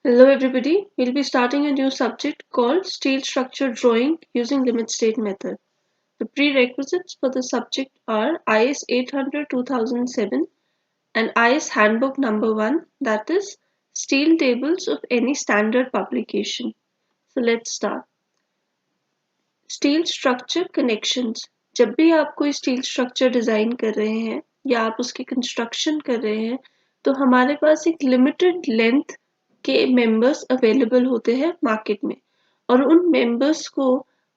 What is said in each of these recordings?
Hello everybody, we'll be starting a new subject called Steel Structure Drawing using Limit State Method. The prerequisites for the subject are IS 800-2007 and IS Handbook number 1, that is steel tables of any standard publication. So let's start. Steel Structure Connections. जब भी आप कोई steel structure design कर रहे हैं या आप उसकी कंस्ट्रक्शन कर रहे हैं तो हमारे पास एक लिमिटेड लेंथ के मेंबर्स अवेलेबल होते हैं मार्केट में और उन मेंबर्स को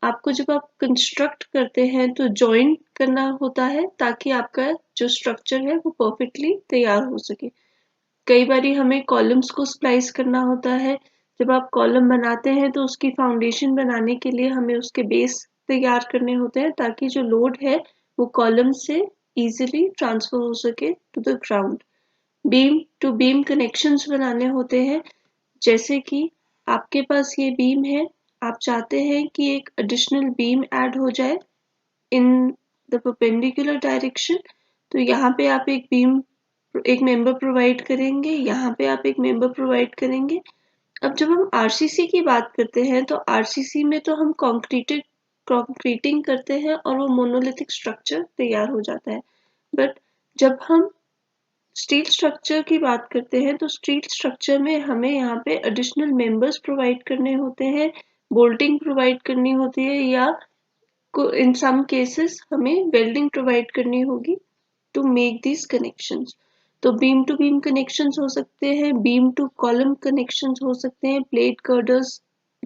आपको जब आप कंस्ट्रक्ट करते हैं तो जॉइन करना होता है ताकि आपका जो स्ट्रक्चर है वो परफेक्टली तैयार हो सके। कई बारी हमें कॉलम्स को स्प्लाइस करना होता है। जब आप कॉलम बनाते हैं तो उसकी फाउंडेशन बनाने के लिए हमें उसके बेस तैयार करने होते हैं ताकि जो लोड है वो कॉलम से इजीली ट्रांसफर हो सके to the ground. Beam to beam connections बनाने होते हैं, जैसे कि आपके पास ये बीम है, आप चाहते हैं कि एक एडिशनल बीम ऐड हो जाए इन द परपेंडिकुलर डायरेक्शन, तो यहाँ पे आप एक मेंबर प्रोवाइड करेंगे, यहाँ पे आप एक मेंबर प्रोवाइड करेंगे। अब जब हम आरसीसी की बात करते हैं तो आरसीसी में तो हम कंक्रीटिंग करते हैं और वो मोनोलिथिक स्ट्रक्चर तैयार हो जाता है। बट जब हम स्टील स्ट्रक्चर की बात करते हैं तो स्टील स्ट्रक्चर में हमें यहाँ पे एडिशनल मेंबर्स प्रोवाइड करने होते हैं, बोल्टिंग प्रोवाइड करनी होती है या इन सम केसेस हमें वेल्डिंग प्रोवाइड करनी होगी टू मेक दीज कनेक्शंस। तो बीम टू बीम कनेक्शंस हो सकते हैं, बीम टू कॉलम कनेक्शंस हो सकते हैं, प्लेट गर्डर्स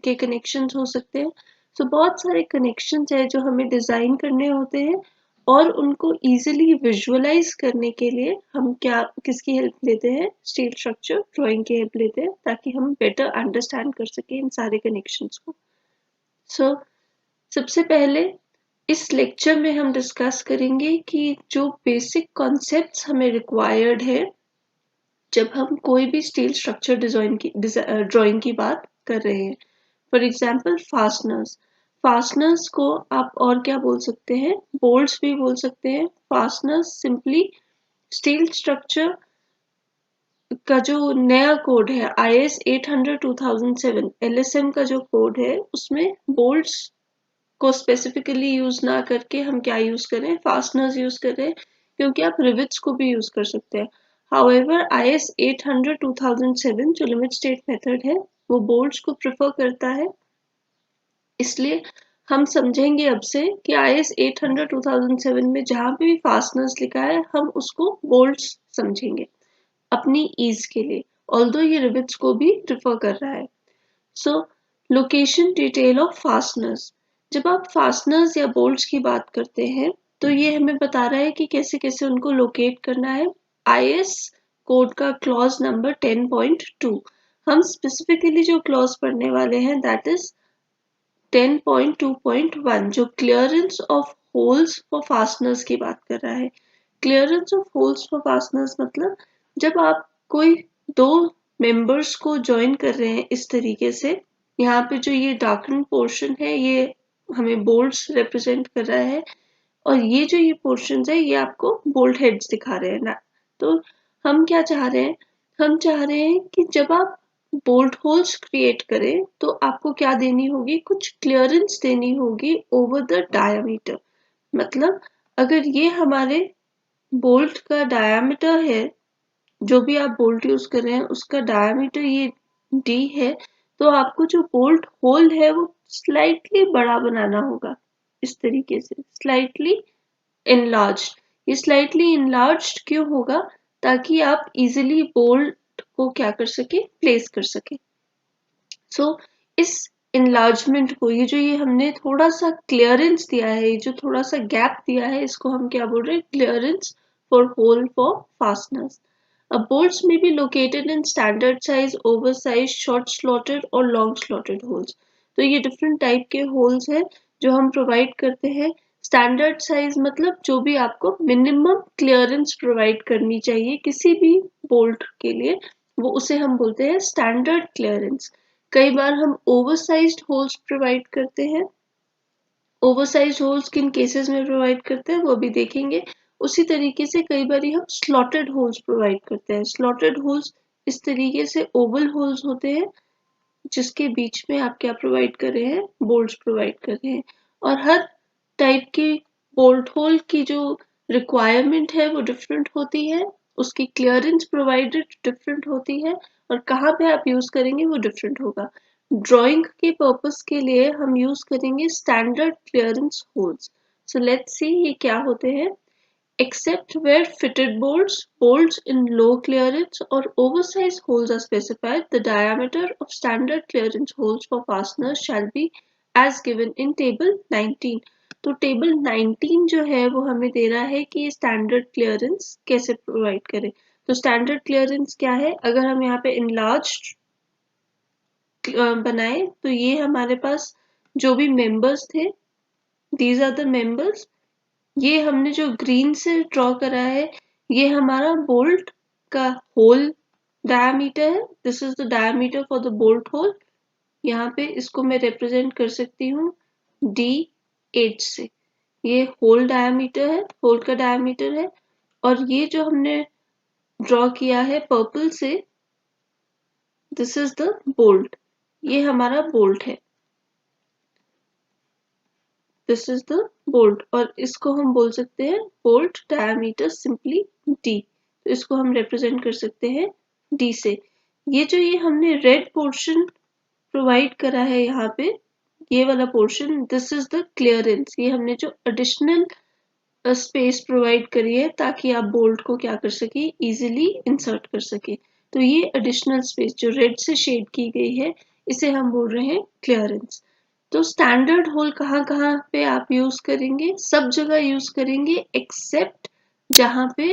के कनेक्शंस हो सकते हैं। सो बहुत सारे कनेक्शंस है जो हमें डिजाइन करने होते हैं और उनको इजीली विजुअलाइज करने के लिए हम किसकी हेल्प लेते हैं, स्टील स्ट्रक्चर ड्राइंग की हेल्प लेते हैं ताकि हम बेटर अंडरस्टैंड कर सके इन सारे कनेक्शंस को। सो सबसे पहले इस लेक्चर में हम डिस्कस करेंगे कि जो बेसिक कॉन्सेप्ट्स हमें रिक्वायर्ड है जब हम कोई भी स्टील स्ट्रक्चर ड्राइंग की बात कर रहे हैं। फॉर एग्जांपल फास्टनर्स को आप और क्या बोल सकते हैं, बोल्ट्स भी बोल सकते हैं। फास्टनर्स सिंपली स्टील स्ट्रक्चर का जो नया कोड है IS 800-2007 LSM का जो कोड है उसमें बोल्ट्स को स्पेसिफिकली यूज ना करके हम क्या यूज करें, फास्टनर्स यूज करें, क्योंकि आप रिविट्स को भी यूज कर सकते हैं। हाउएवर IS 800-2007 जो लिमिट स्टेट मेथड है वो बोल्ट्स को प्रेफर करता है, इसलिए हम समझेंगे अब से कि IS 800-2007 में जहां पे भी फास्टनर्स लिखा है हम उसको बोल्ट्स समझेंगे अपनी ईज के लिए, ऑल्दो ये रिविट्स को भी प्रेफर कर रहा है। सो लोकेशन डिटेल ऑफ फास्टनर्स। जब आप फास्टनर्स या बोल्ट्स की बात करते हैं तो ये हमें बता रहा है कि कैसे कैसे उनको लोकेट करना है। IS कोड का क्लॉज नंबर 10.2, हम स्पेसिफिकली जो क्लॉज पढ़ने वाले हैं दैट इज 10.2.1 जो clearance of holes for fasteners की बात कर रहा है। Clearance of holes for fasteners मतलब जब आप कोई दो मेंबर्स को ज्वाइन कर रहे हैं इस तरीके से, यहाँ पे जो ये डार्कन पोर्शन है ये हमें बोल्ट्स रिप्रेजेंट कर रहा है और ये जो ये पोर्शंस है ये आपको बोल्ट हेड्स दिखा रहे हैं ना। तो हम क्या चाह रहे हैं, हम चाह रहे हैं कि जब आप बोल्ट होल्स क्रिएट करें तो आपको क्या देनी होगी, कुछ क्लियरेंस देनी होगी ओवर द डायामीटर। मतलब अगर ये हमारे बोल्ट का डायामीटर है, जो भी आप बोल्ट यूज कर रहे हैं उसका डायामीटर ये D है, तो आपको जो बोल्ट होल है वो स्लाइटली बड़ा बनाना होगा, इस तरीके से स्लाइटली enlarged। ये स्लाइटली enlarged क्यों होगा, ताकि आप इजीली बोल्ट को क्या कर सके, प्लेस कर सके। सो इस enlargement को, ये हमने थोड़ा सा क्लियरेंस दिया है, ये जो थोड़ा सा गैप दिया है, इसको हम क्या बोल रहे हैं, clearance for hole for fasteners. Bolts may be located in standard size, oversized, short slotted और long slotted holes। तो ये डिफरेंट टाइप के होल्स हैं जो हम प्रोवाइड करते हैं। स्टैंडर्ड साइज मतलब जो भी आपको मिनिमम क्लियरेंस प्रोवाइड करनी चाहिए किसी भी बोल्ट के लिए, वो उसे हम बोलते हैं स्टैंडर्ड क्लियरेंस। कई बार हम ओवरसाइज्ड होल्स प्रोवाइड करते हैं। ओवरसाइज होल्स किन केसेस में प्रोवाइड करते हैं वो भी देखेंगे। उसी तरीके से कई बार हम स्लॉटेड होल्स प्रोवाइड करते हैं। स्लॉटेड होल्स इस तरीके से ओवल होल्स होते हैं जिसके बीच में आप क्या प्रोवाइड कर रहे हैं, बोल्ट्स प्रोवाइड कर रहे हैं। और हर टाइप की बोल्ट होल की जो रिक्वायरमेंट है वो डिफरेंट होती है, उसकी क्लियरेंस प्रोवाइडेड डिफरेंट होती है, और कहाँ पे आप यूज करेंगे वो डिफरेंट होगा। ड्राइंग के पर्पस के लिए हम यूज करेंगे standard clearance holes. So let's see ये क्या होते हैं। Except where fitted bolts in low clearance or oversized holes are specified, the diameter of standard clearance holes for fasteners shall be as given in table 19. तो table 19 जो है वो हमें दे रहा है कि ये स्टैंडर्ड क्लियरेंस कैसे प्रोवाइड करे। तो स्टैंडर्ड क्लियरेंस क्या है, अगर हम यहाँ पे इनलार्ज बनाए तो ये हमारे पास जो भी मेंबर्स थे, दीज आर द मेंबर्स। ये हमने जो ग्रीन से ड्रॉ करा है ये हमारा बोल्ट का होल डायमीटर है। This is the diameter for the bolt hole. यहाँ पे इसको मैं रिप्रेजेंट कर सकती हूँ D8 से। ये होल डायमीटर है, होल का डायमीटर है। और ये जो हमने ड्रॉ किया है पर्पल से, दिस इज द बोल्ट, ये हमारा बोल्ट है, दिस इज द बोल्ट। और इसको हम बोल सकते हैं बोल्ट डायमीटर सिंपली D। तो इसको हम रिप्रेजेंट कर सकते हैं D से। ये हमने रेड पोर्शन प्रोवाइड करा है यहाँ पे, ये वाला portion, this is the clearance. ये हमने जो एडिशनल स्पेस प्रोवाइड करी है ताकि आप बोल्ट को क्या कर सके, इजीली इंसर्ट कर सके। तो ये एडिशनल स्पेस जो रेड से शेड की गई है इसे हम बोल रहे हैं क्लियरेंस। तो स्टैंडर्ड होल कहाँ कहाँ पे आप यूज करेंगे, सब जगह यूज करेंगे एक्सेप्ट जहाँ पे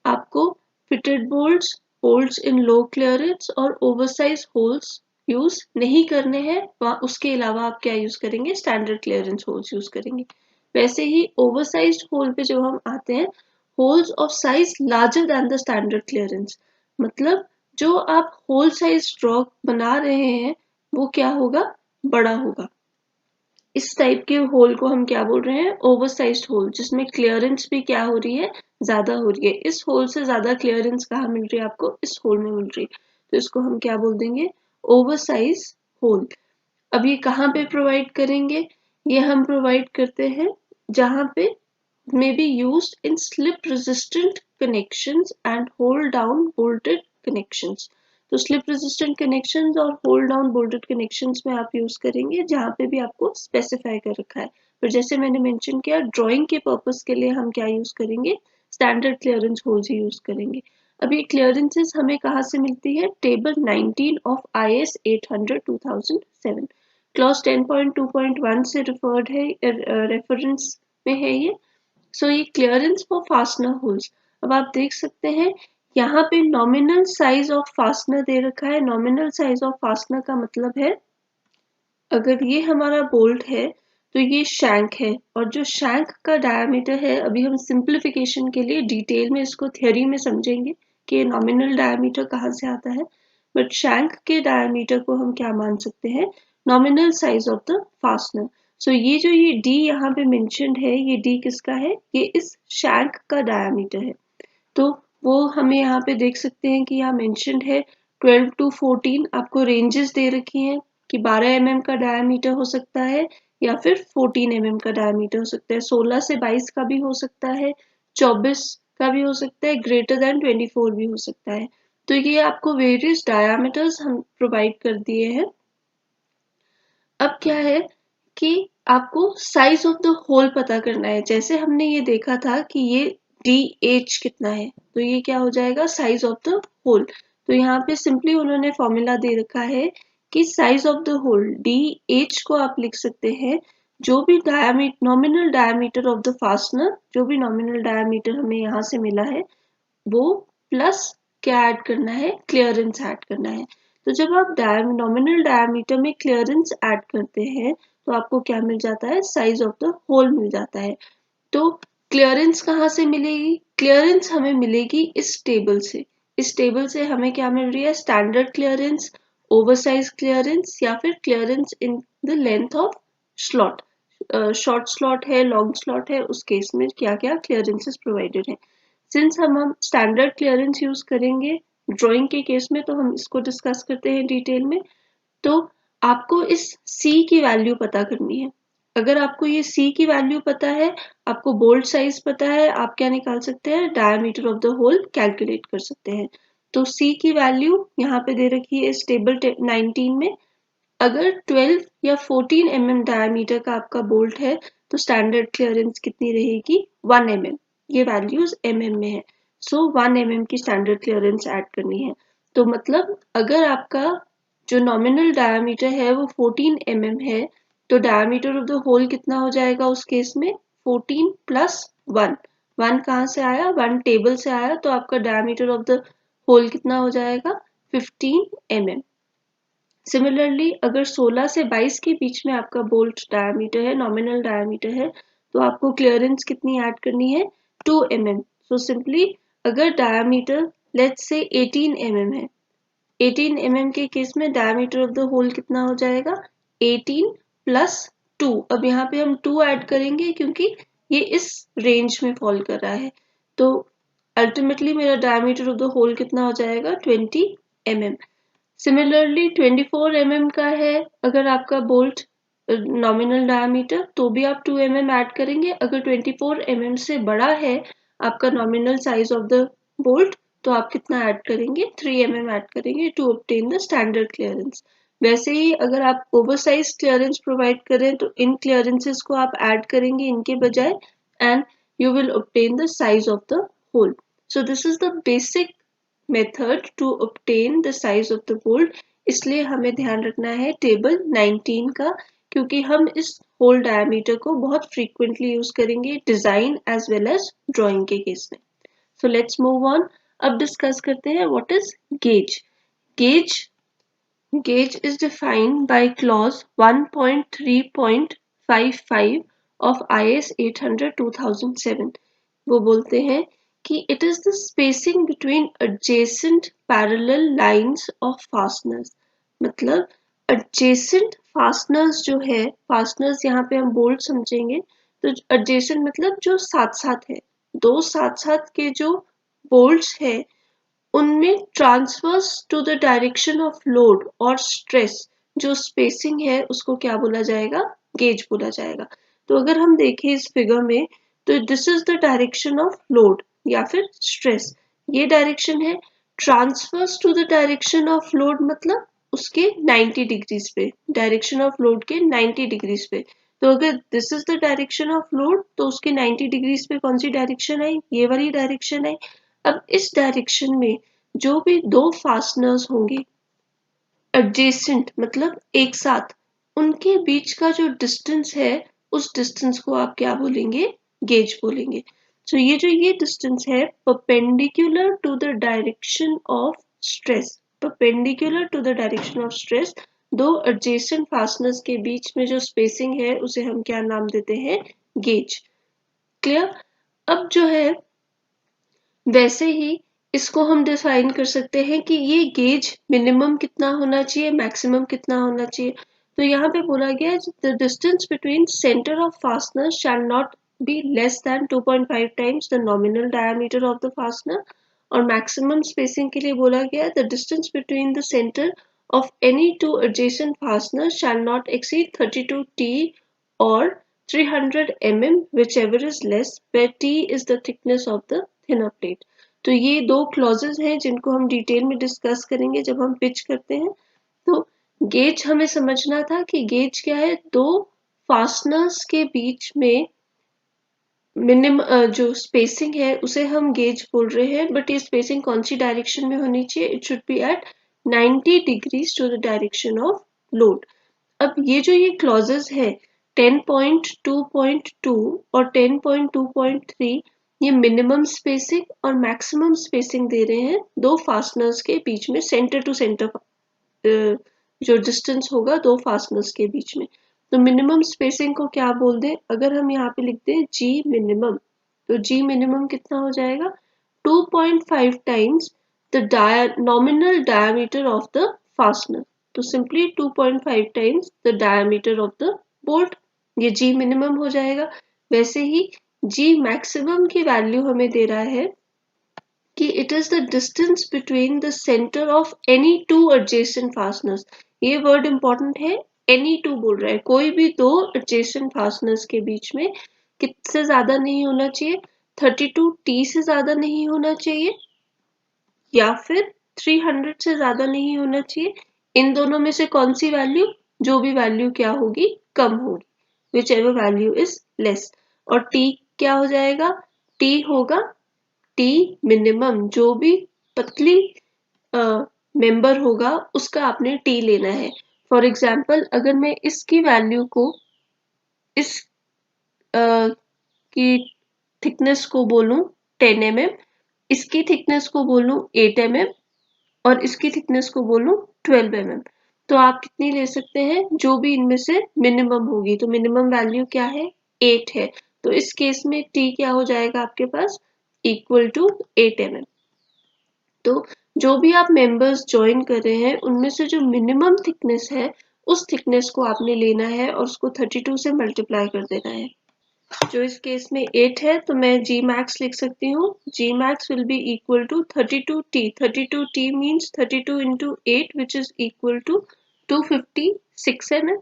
आपको फिटेड बोल्ट्स इन लो क्लियरेंस और ओवरसाइज होल्स यूज नहीं करने हैं, वहाँ उसके अलावा आप क्या यूज करेंगे, स्टैंडर्ड क्लियरेंस होल्स यूज करेंगे। वैसे ही ओवरसाइज्ड होल पे जब हम आते हैं, holes of size larger than the standard clearance, मतलब जो आप होल साइज ड्रॉ बना रहे हैं वो क्या होगा, बड़ा होगा। इस टाइप के होल को हम क्या बोल रहे हैं, ओवरसाइज्ड होल, जिसमें क्लियरेंस भी क्या हो रही है, ज्यादा हो रही है। इस होल से ज्यादा क्लियरेंस कहाँ मिल रही है आपको, इस होल में मिल रही है। तो इसको हम क्या बोल देंगे, ओवरसाइज होल। अब ये कहाँ पे प्रोवाइड करेंगे, ये हम प्रोवाइड करते हैं जहाँ पे may be used in slip resistant connections and hold down bolted connections। तो slip resistant connections और hold down bolted connections में आप यूज करेंगे जहाँ पे भी आपको स्पेसिफाई कर रखा है। पर जैसे मैंने मेंशन किया, ड्राइंग के पर्पस के लिए हम क्या यूज करेंगे, स्टैंडर्ड क्लियरेंस होल्स ही यूज करेंगे। अब ये क्लियरेंसेस हमें कहाँ से मिलती है, टेबल 19 ऑफ IS 800 2007, क्लॉज 10.2.1 से रिफर्ड है, रेफरेंस में है ये। सो ये क्लियरेंस फॉर फास्टनर होल्स। अब आप देख सकते हैं यहाँ पे नॉमिनल साइज ऑफ फास्टनर दे रखा है। नॉमिनल साइज ऑफ फास्टनर का मतलब है अगर ये हमारा बोल्ट है तो ये शैंक है, और जो शैंक का डायमीटर है, अभी हम सिंप्लीफिकेशन के लिए डिटेल में इसको थ्योरी में समझेंगे कि नॉमिनल डायमीटर कहाँ से आता है, बट शैंक के डायमीटर को हम क्या मान सकते हैं, nominal size of the fastener. So ये जो ये D यहाँ पे मेंशन्ड है, ये D किसका है, ये इस शैंक का डायमीटर है। तो वो हमें यहाँ पे देख सकते हैं कि यहाँ मेंशन्ड है 12 to 14, आपको रेंजेस दे रखी हैं कि 12 mm का डायमीटर हो सकता है या फिर 14 mm का डायमीटर हो सकता है, 16 से 22 का भी हो सकता है, 24 का भी हो सकता है, ग्रेटर देन 24 भी हो सकता है। तो ये आपको वेरियस डायमीटर्स हम प्रोवाइड कर दिए हैं। अब क्या है कि आपको साइज ऑफ द होल पता करना है। जैसे हमने ये देखा था कि ये DH कितना है, तो ये क्या हो जाएगा, साइज ऑफ द होल। तो यहाँ पे सिंपली उन्होंने फॉर्मूला दे रखा है कि size of the hole DH को आप लिख सकते हैं जो भी nominal diameter of the fastener, जो भी नॉमिनल डायमीटर हमें यहाँ से मिला है वो प्लस क्या ऐड करना है, क्लियरेंस ऐड करना है। तो जब आप नॉमिनल डायमीटर में क्लियरेंस ऐड करते हैं तो आपको क्या मिल जाता है, साइज ऑफ द होल मिल जाता है। तो क्लियरेंस कहाँ से मिलेगी, क्लियरेंस हमें मिलेगी इस टेबल से। इस टेबल से हमें क्या मिल रही है, स्टैंडर्ड क्लियरेंस, ओवरसाइज क्लियरेंस, या फिर clearance in the length of slot. Short slot है, लॉन्ग स्लॉट है, उस केस में क्या क्या क्लियरेंसेस प्रोवाइडेड है। सिंस हम स्टैंडर्ड क्लियरेंस यूज करेंगे ड्राइंग के केस में तो हम इसको डिस्कस करते हैं डिटेल में। तो आपको इस C की वैल्यू पता करनी है। अगर आपको ये C की वैल्यू पता है, आपको बोल्ट साइज पता है, आप क्या निकाल सकते हैं, diameter of the hole calculate कर सकते हैं। तो C की वैल्यू यहाँ पे दे रखी है इस टेबल 19 में। अगर 12 या 14 mm डायमीटर का आपका बोल्ट है तो स्टैंडर्ड क्लियरेंस कितनी रहेगी, 1 mm। ये वैल्यूज mm में है, सो 1 mm की स्टैंडर्ड क्लियरेंस ऐड करनी है। तो मतलब अगर आपका जो नॉमिनल डायमीटर है वो 14 mm है तो डायमीटर ऑफ द होल कितना हो जाएगा उस केस में, 14 प्लस 1। 1 कहाँ से आया, 1 टेबल से आया, तो आपका डायमीटर ऑफ द होल कितना हो जाएगा, 15 mm। सिमिलरली अगर 16 से 22 के बीच में आपका बोल्ट डायमीटर है, नॉमिनल डायमीटर है, तो आपको क्लियरेंस कितनी ऐड करनी है, 2 mm। सो सिंपली अगर डायमीटर लेट्स से 18 mm है, 18 mm के केस में डायमीटर ऑफ द होल कितना हो जाएगा, 18 प्लस 2। अब यहाँ पे हम 2 ऐड करेंगे क्योंकि ये इस रेंज में फॉल कर रहा है, तो अल्टीमेटली मेरा डायमीटर ऑफ द होल कितना हो जाएगा, 20 mm। सिमिलरली 24 mm का है अगर आपका बोल्ट नॉमिनल डायमीटर, तो भी आप 2 mm ऐड करेंगे। अगर 24 mm से बड़ा है आपका nominal size of the bolt, तो आप कितना ऐड करेंगे, 3 mm ऐड करेंगे to obtain the standard clearance. वैसे ही अगर आप ओवरसाइज क्लियरेंस प्रोवाइड करें तो इन क्लियरेंसेस को आप ऐड करेंगे इनके बजाय, and you will obtain the size of the hole. So this is the basic method to obtain the size of the bolt. इसलिए हमें ध्यान रखना है टेबल 19 का, क्योंकि हम इस होल डायमीटर को बहुत फ्रीक्वेंटली यूज करेंगे design as well as drawing के केस में। So let's move on. अब डिस्कस करते हैं what is gauge. Gauge is defined by clause 1.3.55 of IS 800/2007। वो बोलते हैं कि it is the spacing between adjacent parallel lines of fasteners। मतलब adjacent fasteners जो है, fasteners यहाँ पे हम बोल्ट समझेंगे, तो adjacent मतलब जो साथ साथ है, दो साथ साथ के जो बोल्ट्स है उनमें transverse to the direction of load और स्ट्रेस जो स्पेसिंग है उसको क्या बोला जाएगा, गेज बोला जाएगा। तो अगर हम देखें इस फिगर में तो this is the direction of load या फिर स्ट्रेस, ये डायरेक्शन है। Transverse to the direction of load मतलब उसके 90 डिग्रीज पे, डायरेक्शन ऑफ लोड के 90 डिग्रीज पे। तो अगर this is the direction of load तो उसके 90 डिग्रीज पे कौन सी डायरेक्शन है, ये वाली डायरेक्शन है। अब इस डायरेक्शन में जो भी दो फास्टनर्स होंगे एडजेसेंट मतलब एक साथ, उनके बीच का जो डिस्टेंस है उस डिस्टेंस को आप क्या बोलेंगे, गेज बोलेंगे। तो ये डिस्टेंस है perpendicular to the direction of stress, perpendicular to the direction of stress दो एडजेसेंट फास्टनर्स के बीच में जो स्पेसिंग है उसे हम क्या नाम देते हैं, गेज। क्लियर। अब जो है वैसे ही इसको हम डिफाइन कर सकते हैं कि ये गेज मिनिमम कितना होना चाहिए, मैक्सिमम कितना होना चाहिए। तो यहाँ पे बोला गया है the distance between centre of fastener shall not be less than 2.5 times the nominal diameter of the fastener. और मैक्सिमम स्पेसिंग के लिए बोला गया the distance between the centre of any two adjacent fastener shall not exceed 32 t or 300 mm whichever is less where t is the thickness of the thinner plate. तो ये दो clauses हैं जिनको हम डिटेल में डिस्कस करेंगे जब हम पिच करते हैं। तो गेज हमें समझना था कि गेज क्या है, दो फास्टनर्स के बीच में जो स्पेसिंग है उसे हम गेज बोल रहे हैं, बट ये स्पेसिंग कौन सी डायरेक्शन में होनी चाहिए, it should be at 90 degrees to the direction of load. अब ये क्लॉजेस है 10.2.2 और 10.2.3, ये मिनिमम स्पेसिंग और मैक्सिमम स्पेसिंग दे रहे हैं दो फास्टनर्स के बीच में, सेंटर टू सेंटर जो डिस्टेंस होगा दो फास्टनर्स के बीच में। तो मिनिमम स्पेसिंग को क्या बोल दें, अगर हम यहाँ पे लिखते हैं जी मिनिमम, तो जी मिनिमम कितना हो जाएगा, 2.5 times the nominal diameter of the fastener. तो simply 2.5 times the diameter of the bolt, ये जी मिनिमम हो जाएगा। वैसे ही जी मैक्सिमम की वैल्यू हमें दे रहा है कि it is the distance between the centre of any two adjacent fasteners. ये वर्ड इंपॉर्टेंट है, एनी टू बोल रहा है, कोई भी दो एडजेसेंट फास्टनर्स के बीच में कितने ज्यादा नहीं होना चाहिए, 32T से ज्यादा नहीं होना चाहिए या फिर 300 से ज्यादा नहीं होना चाहिए। इन दोनों में से कौन सी वैल्यू, जो भी वैल्यू क्या होगी, कम होगी, which ever value is less. और टी क्या हो जाएगा, टी होगा टी मिनिमम, जो भी पतली मेंबर होगा उसका आपने टी लेना है। फॉर एग्जाम्पल अगर मैं इसकी वैल्यू को, इस की थिकनेस को बोलूं 10 mm, इसकी थिकनेस को बोलूं 8 mm और इसकी थिकनेस को बोलूं 12 mm, तो आप कितनी ले सकते हैं, जो भी इनमें से मिनिमम होगी। तो मिनिमम वैल्यू क्या है, 8 है, तो इस केस में टी क्या हो जाएगा आपके पास, इक्वल टू 8 mm। तो जो भी आप मेंबर्स ज्वाइन कर रहे हैं उनमें से जो मिनिमम थिकनेस है उस थिकनेस को आपने लेना है और उसको 32 से मल्टीप्लाई कर देना है। जो इस केस में 8 है तो मैं जी मैक्स लिख सकती हूँ, g max will be equal to 32T। 32T means 32 into 8 which is equal to 256 mm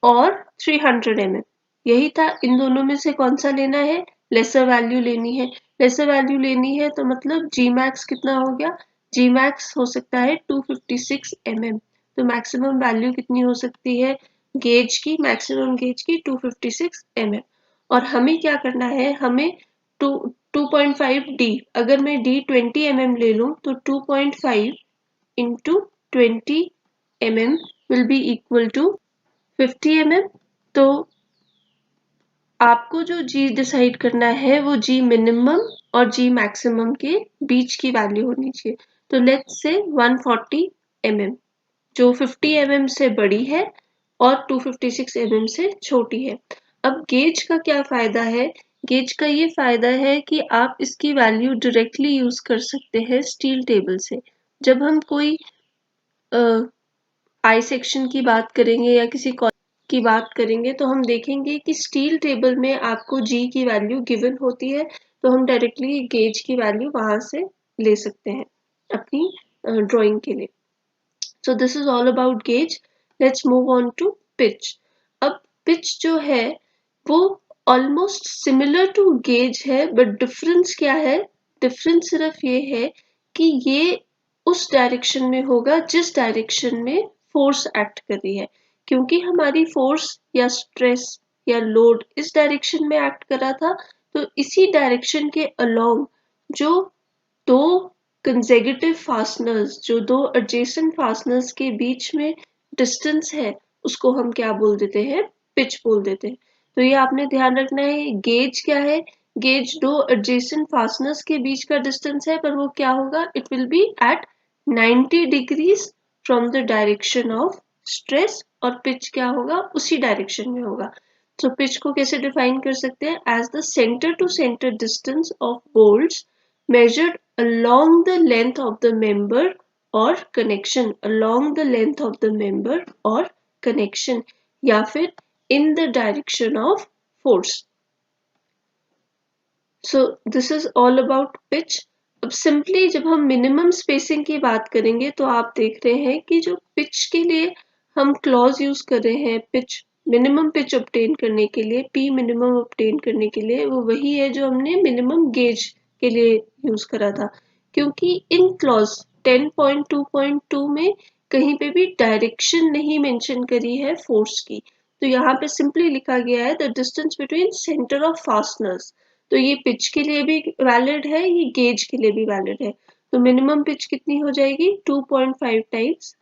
और 300 mm। यही था, इन दोनों में से कौन सा लेना है, लेसर वैल्यू लेनी है। लेसर वैल्यू लेनी है तो मतलब जी मैक्स कितना हो गया, जी मैक्स हो सकता है 256 mm। तो मैक्सिमम वैल्यू कितनी हो सकती है गेज की, मैक्सिमम गेज की 256 mm। और हमें क्या करना है, हमें 2.5D, अगर मैं D 20 mm ले लूं तो 2.5 into 20 mm will be equal to 50 mm। तो आपको जो जी डिसाइड करना है वो जी मिनिमम और जी मैक्सिमम के बीच की वैल्यू होनी चाहिए। तो लेट्स से 140 mm, जो 50 mm से बड़ी है और 256 mm से छोटी है। अब गेज का क्या फायदा है, गेज का ये फायदा है कि आप इसकी वैल्यू डायरेक्टली यूज कर सकते हैं स्टील टेबल से। जब हम कोई आई सेक्शन की बात करेंगे या किसी की बात करेंगे तो हम देखेंगे कि स्टील टेबल में आपको जी की वैल्यू गिवन होती है, तो हम डायरेक्टली गेज की वैल्यू वहां से ले सकते हैं अपनी ड्राइंग के लिए। So this is all about gauge. Let's move on to pitch. अब पिच जो है वो ऑलमोस्ट सिमिलर टू गेज है, बट डिफरेंस क्या है, डिफरेंस सिर्फ ये है कि ये उस डायरेक्शन में होगा जिस डायरेक्शन में फोर्स एक्ट कर रही है। क्योंकि हमारी फोर्स या स्ट्रेस या लोड इस डायरेक्शन में एक्ट कर रहा था, तो इसी डायरेक्शन के अलोंग जो दो कंसेक्यूटिव फास्टनर्स, जो दो एडजेसेंट फास्टनर्स के बीच में डिस्टेंस है, उसको हम क्या बोल देते हैं, पिच बोल देते हैं। तो ये आपने ध्यान रखना है। गेज क्या है, गेज दो एडजेसेंट फास्टनर्स के बीच का डिस्टेंस है, पर वो क्या होगा, it will be at 90 degrees from the direction of stress, और पिच क्या होगा, उसी डायरेक्शन में होगा। तो पिच को कैसे डिफाइन कर सकते हैं, as the centre to centre distance of bolts measured along the length of the member or connection, along the length of the member or connection, या फिर in the direction of force. So this is all about pitch. अब simply जब हम minimum spacing की बात करेंगे तो आप देख रहे हैं कि जो पिच के लिए हम क्लॉज यूज कर रहे हैं, पिच मिनिमम पिच ऑब्टेन करने के लिए, पी मिनिमम ऑब्टेन करने के लिए, वो वही है जो हमने मिनिमम गेज के लिए यूज करा था। क्योंकि इन क्लॉज 10.2.2 में कहीं पे भी डायरेक्शन नहीं मेंशन करी है फोर्स की, तो यहाँ पे सिंपली लिखा गया है the distance between centre of fasteners. तो ये पिच के लिए भी वैलिड है, ये गेज के लिए भी वैलिड है। तो मिनिमम पिच कितनी हो जाएगी, 2.5 times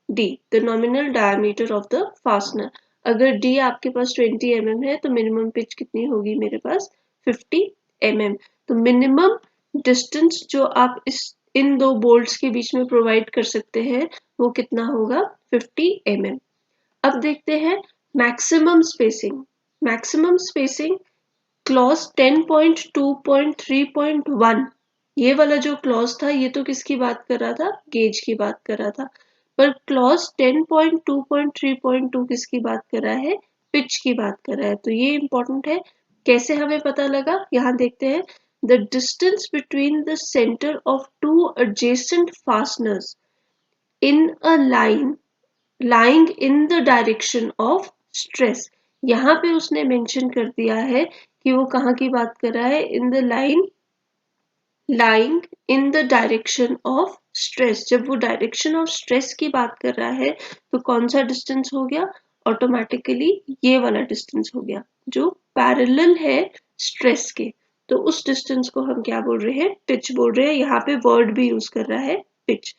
D, the nominal diameter of the fastener. अगर डी आपके पास 20 mm है तो मिनिमम पिच कितनी होगी मेरे पास, 50 mm। तो मिनिमम डिस्टेंस जो आप इन दो बोल्ट्स के बीच में प्रोवाइड कर सकते हैं वो कितना होगा, 50 mm। अब देखते हैं maximum spacing. Maximum spacing clause 10.2.3.1, ये वाला जो क्लॉज था ये तो किसकी बात कर रहा था, गेज की बात कर रहा था। पर क्लॉज 10.2.3.2 किसकी बात कर रहा है, पिच की बात कर रहा है। तो ये इंपॉर्टेंट है। कैसे हमें पता लगा, यहाँ देखते हैं। the distance between the center of two adjacent fasteners in a line lying in the direction of stress. यहाँ पे उसने मेंशन कर दिया है कि वो कहाँ की बात कर रहा है, in the line lying in the direction of stress. जब वो डायरेक्शन ऑफ स्ट्रेस की बात कर रहा है तो कौन सा डिस्टेंस हो गया, ऑटोमेटिकली ये वाला डिस्टेंस हो गया जो पैरेलल है स्ट्रेस के। तो उस डिस्टेंस को हम क्या बोल रहे हैं, पिच बोल रहे हैं। यहाँ पे वर्ड भी यूज कर रहा है पिच।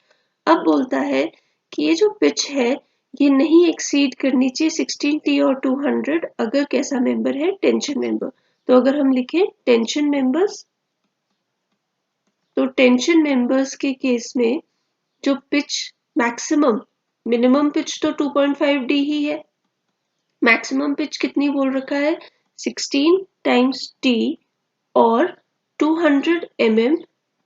अब बोलता है कि ये जो पिच है ये नहीं एक्सीड करनी चाहिए 16T और 200 अगर कैसा मेंबर है, टेंशन मेंबर। तो अगर हम लिखें टेंशन मेंबर्स, तो टेंशन मेंबर्स के केस में जो पिच मैक्सिमम, मिनिमम पिच तो 2.5D ही है, मैक्सिमम पिच कितनी बोल रखा है 16 टाइम्स T और 200 mm,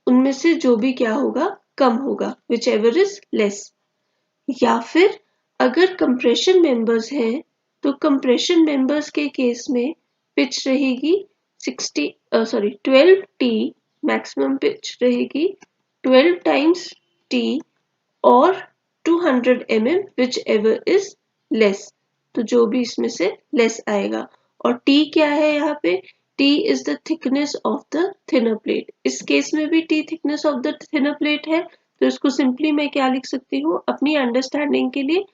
उनमें से जो भी क्या होगा कम होगा, विच एवर इज लेस। या फिर अगर कंप्रेशन मेंबर्स हैं तो कंप्रेशन मेंबर्स के केस में पिच रहेगी 12T, मैक्सिमम पिच रहेगी 12 टाइम्स T और 200 mm which ever is less. तो जो भी इसमें से लेस आएगा। और T क्या है यहाँ पे, T is the thickness of the thinner plate. इस केस में भी T thickness of the thinner plate है, तो इसको सिंपली मैं क्या लिख सकती हूँ अपनी अंडरस्टैंडिंग के लिए,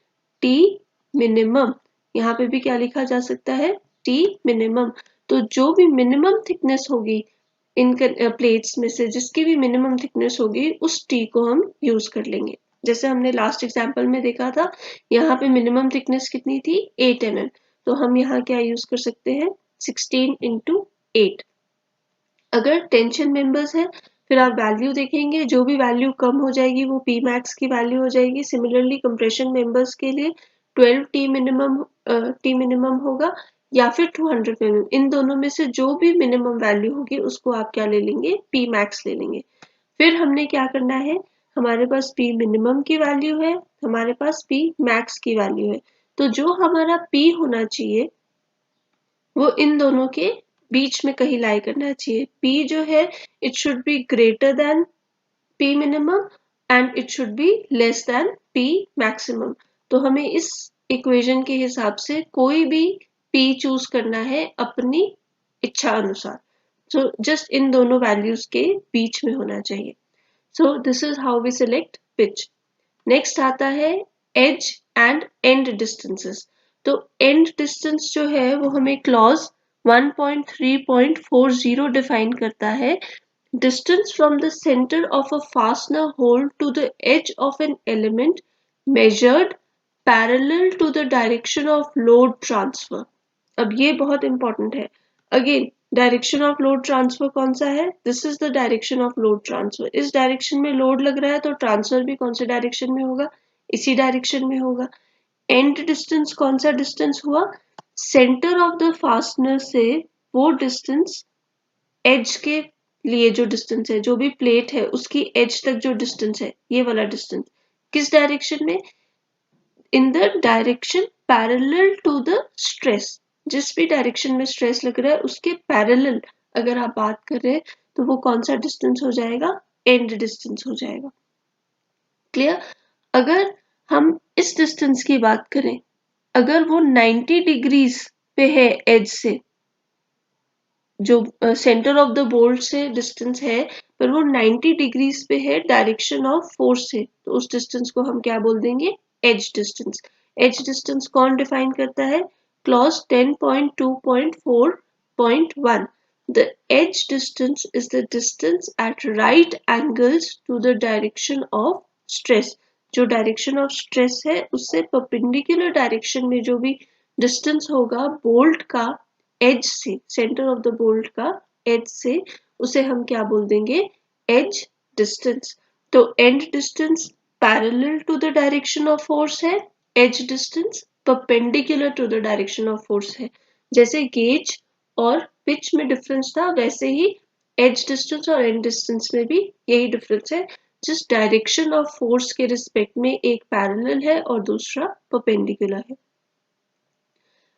T मिनिमम। यहाँ पे भी क्या लिखा जा सकता है, T मिनिमम। तो जो भी मिनिमम थिकनेस होगी इन प्लेट्स में से, जिसकी भी मिनिमम थिकनेस होगी उस T को हम यूज कर लेंगे। जैसे हमने लास्ट एग्जांपल में देखा था, यहाँ पे मिनिमम थिकनेस कितनी थी 8 mm, तो हम यहाँ क्या यूज कर सकते हैं 16 into 8। अगर टेंशन मेंबर्स है फिर आप वैल्यू देखेंगे, जो भी वैल्यू कम हो जाएगी वो P मैक्स की वैल्यू हो जाएगी। सिमिलरली कंप्रेशन मेंबर्स के लिए 12 T मिनिमम होगा या फिर 200 मिनिमम, इन दोनों में से जो भी मिनिमम वैल्यू होगी उसको आप क्या ले लेंगे, P मैक्स ले लेंगे। फिर हमने क्या करना है, हमारे पास P मिनिमम की वैल्यू है, हमारे पास P मैक्स की वैल्यू है, तो जो हमारा P होना चाहिए वो इन दोनों के बीच में कहीं लाई करना चाहिए। P जो है it should be greater than P minimum and it should be less than P maximum. तो हमें इस इक्वेशन के हिसाब से कोई भी P चूज करना है अपनी इच्छा अनुसार। सो जस्ट इन दोनों वैल्यूज के बीच में होना चाहिए। So this is how we select pitch. Next आता है एज एंड एंड डिस्टेंसेस। तो एंड डिस्टेंस जो है वो हमें क्लॉज 1.3.40 डिफाइन करता है। Distance from the centre of a fastener hole to the edge of an element measured parallel to the direction of load transfer. अब ये बहुत इंपॉर्टेंट है। Again direction of load transfer कौन सा है, this is the direction of load transfer. इस direction में load लग रहा है तो ट्रांसफर भी कौन से डायरेक्शन में होगा, इसी डायरेक्शन में होगा। एंड डिस्टेंस कौन सा डिस्टेंस हुआ, सेंटर ऑफ द फास्टनर से वो डिस्टेंस एज के लिए जो डिस्टेंस है, जो भी प्लेट है उसकी एज तक जो डिस्टेंस है, ये वाला डिस्टेंस किस डायरेक्शन में, in the direction parallel to the stress. जिस भी डायरेक्शन में स्ट्रेस लग रहा है उसके पैरेलल अगर आप बात कर रहे हैं तो वो कौन सा डिस्टेंस हो जाएगा, एंड डिस्टेंस हो जाएगा। क्लियर। अगर हम इस डिस्टेंस की बात करें, अगर वो 90 डिग्रीज पे है एज से, जो सेंटर ऑफ द बोल्ट से डिस्टेंस है पर वो 90 डिग्रीज पे है डायरेक्शन ऑफ फोर्स से, तो उस डिस्टेंस को हम क्या बोल देंगे, एज डिस्टेंस। एज डिस्टेंस कौन डिफाइन करता है, clause 10.2.4.1। The edge distance is the distance at right angles to the direction of stress। जो डायरेक्शन ऑफ स्ट्रेस है उससे परपेंडिकुलर डायरेक्शन में जो भी डिस्टेंस होगा बोल्ट का एज से, सेंटर ऑफ द बोल्ट का एज से, उसे हम क्या बोल देंगे, एज डिस्टेंस। तो end distance parallel to the direction of force है, edge distance perpendicular to the direction of force है। जैसे गेज और पिच में डिफरेंस था वैसे ही एज डिस्टेंस और एंड डिस्टेंस में भी यही डिफरेंस है, जिस डायरेक्शन ऑफ फोर्स के रिस्पेक्ट में एक पैरेलल है और दूसरा परपेंडिकुलर है।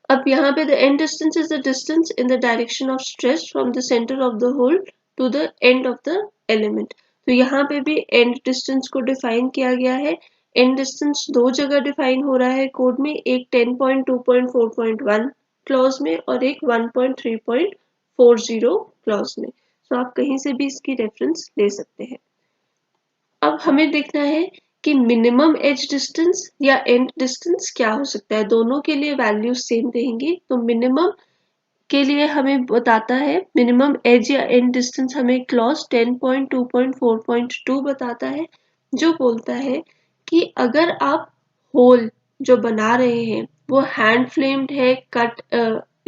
अब यहाँ पे the end distance is the distance in the direction of stress from the centre of the hole to the end of the element. तो यहाँ पे भी end distance को define किया गया है. end distance दो जगह define हो रहा है कोड में, एक 10.2.4.1 क्लॉज में और एक 1.3.40 क्लॉज में. तो आप कहीं से भी इसकी रेफरेंस ले सकते हैं. अब हमें देखना है कि मिनिमम एज डिस्टेंस या एंड डिस्टेंस क्या हो सकता है. दोनों के लिए वैल्यूज सेम रहेंगी. तो मिनिमम के लिए हमें बताता है, मिनिमम एज या एंड डिस्टेंस हमें क्लॉज 10.2.4.2 बताता है, जो बोलता है कि अगर आप होल जो बना रहे हैं वो हैंड फ्लेम्ड है, कट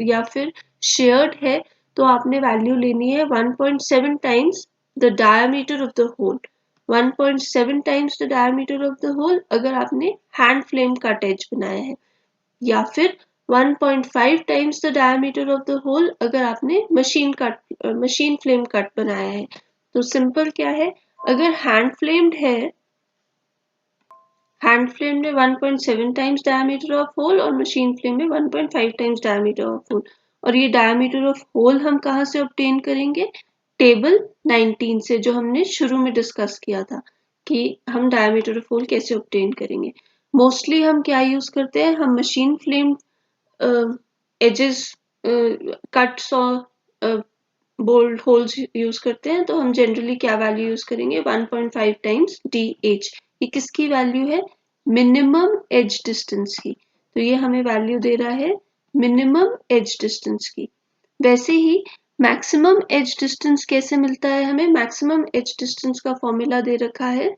या फिर शेयर्ड है, तो आपने वैल्यू लेनी है 1.7 times the diameter of the hole. 1.7 times the diameter of the hole अगर आपने हैंड फ्लेम कट एज बनाया है, या फिर 1.5 times the diameter of the hole अगर आपने मशीन फ्लेम कट बनाया है. तो सिंपल क्या है, अगर हैंड फ्लेम्ड है, हैंड फ्लेम में 1.7 टाइम्स डायमीटर ऑफ होल और मशीन फ्लेम में 1.5 टाइम्स डायमीटर ऑफ होल. और ये डायमीटर ऑफ होल हम कहाँ से ऑब्टेन करेंगे, टेबल 19 से, जो हमने शुरू में डिस्कस किया था कि हम डायमीटर ऑफ होल कैसे ऑब्टेन करेंगे. मोस्टली हम क्या यूज करते हैं, हम मशीन फ्लेम एजेस कट्स और बोल्ड होल्स यूज करते हैं. तो हम जनरली क्या वैल्यू यूज करेंगे, 1.5 टाइम्स DH. ये किसकी वैल्यू है, मिनिमम एज डिस्टेंस की. तो ये हमें वैल्यू दे रहा है मिनिमम एज डिस्टेंस की. वैसे ही मैक्सिमम एज डिस्टेंस कैसे मिलता है हमें, मैक्सिमम एज डिस्टेंस का फॉर्मूला दे रखा है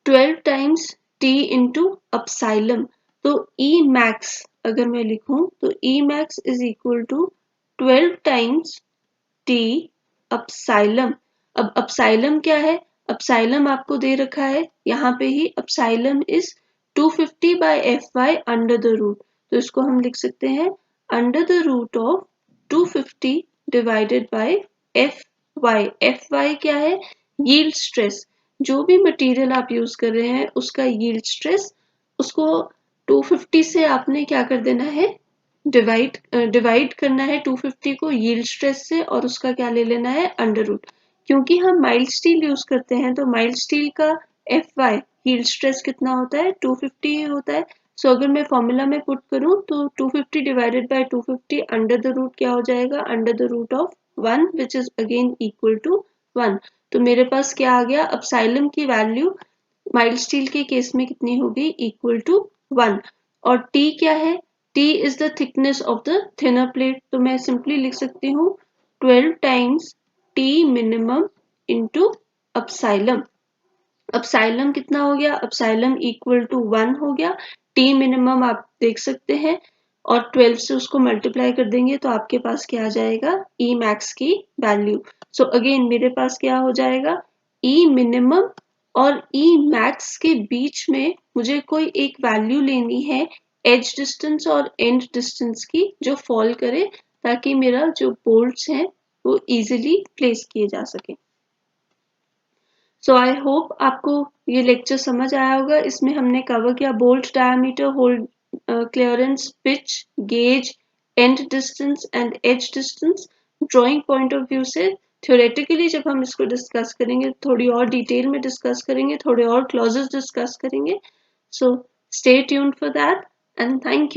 12 टाइम्स T इंटू अपसाइलम. तो E मैक्स अगर मैं लिखूं तो E max is equal to 12 times T epsilon. अब अपसाइलम क्या है, अपसाइलम आपको दे रखा है यहाँ पे ही, epsilon is 250 by FY under the root. तो इसको हम लिख सकते हैं under the root of 250 divided by FY. FY क्या है, यील्ड स्ट्रेस. जो भी मटेरियल आप यूज कर रहे हैं उसका यील्ड स्ट्रेस, उसको 250 से आपने क्या कर देना है, डिवाइड करना है 250 को यील्ड स्ट्रेस से, और उसका क्या ले लेना है, अंडर रूट. क्योंकि हम माइल्ड स्टील यूज करते हैं तो माइल्ड स्टील का FY यील्ड स्ट्रेस कितना होता है, 250 ही होता है. सो अगर मैं फॉर्मूला में पुट करूं तो 250 divided by 250 under the root क्या हो जाएगा, under the root of 1 which is again equal to 1. तो मेरे पास क्या आ गया, अपसाइलम की वैल्यू माइल्ड स्टील के केस में कितनी होगी, इक्वल टू 1. और T क्या है, T is the thickness of the thinner plate. तो मैं सिंपली लिख सकती हूँ 12 टाइम्स T मिनिमम इंटू अपसाइलम. अपसाइलम कितना हो गया, अपसाइलम इक्वल टू 1 हो गया. T मिनिमम आप देख सकते हैं और 12 से उसको मल्टीप्लाई कर देंगे तो आपके पास क्या आ जाएगा, E मैक्स की वैल्यू. सो अगेन मेरे पास क्या हो जाएगा, E मिनिमम और E मैक्स के बीच में मुझे कोई एक वैल्यू लेनी है एज डिस्टेंस और एंड डिस्टेंस की, जो फॉल करे, ताकि मेरा जो बोल्ट्स हैं वो इजीली प्लेस किए जा सके. सो आई होप आपको ये लेक्चर समझ आया होगा. इसमें हमने कवर किया bolt diameter, hole clearance, pitch, gauge, end distance and edge distance. Drawing point of view से थ्योरेटिकली जब हम इसको डिस्कस करेंगे, थोड़ी और डिटेल में डिस्कस करेंगे, थोड़े और क्लॉजेस डिस्कस करेंगे. So stay tuned for that and thank you.